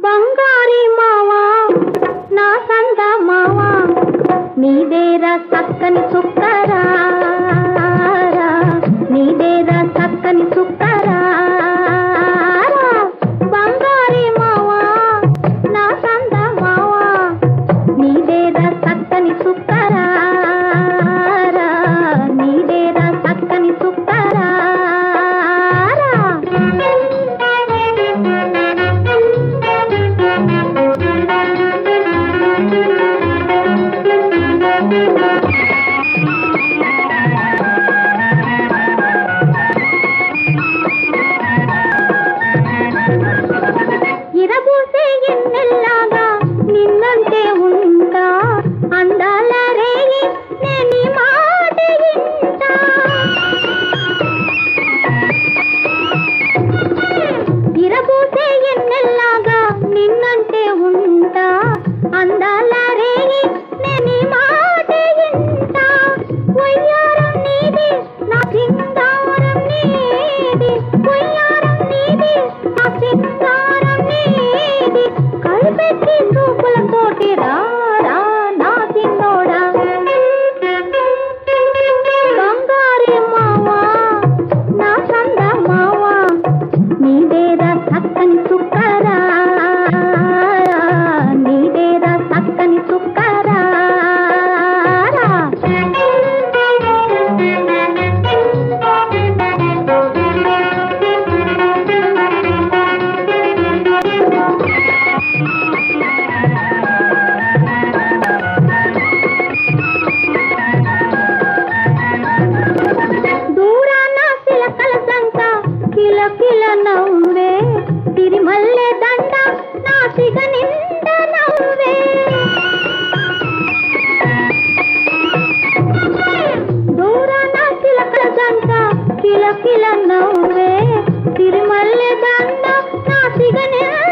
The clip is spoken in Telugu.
బంగారి మావా నా సంద మావా నీదేరా చక్కని చుక్కరా నీదేరా చక్కని చుక్కరా బంగారి మావా నా సంద మావా నీదేరా చక్కని చుక్కరా నీదేరా చక్కని చుక్కరా ఇరబూసే ఎన్నెల్లాగా నిన్నంటే ఉంటా అందాల రేగి నేని మాట ఇంటా ఇరబూసే ఎన్నెల్లాగా నిన్నంటే ఉంటా అందాల రేగి నేని మాట ఇంటా వయ్యారం నీది నా సింగారం నీది వయ్యారం నీది నా సింగారం నీది కలిపెట్టి చూపులతోటి రా నా చిన్నోడా బంగారి మావా నా సంద మావా నీదేరా చక్కని చుక్కరా నీదేరా చక్కని చుక్కరా దూరాన సిలకల సంత కిల కిల నవ్వే తిరిమల్లె దండ నా సిగ నిండ నవ్వే దూరాన సిలకల సంత కిల కిల నవ్వే తిరిమల్లె దండ నా సిగ నిండ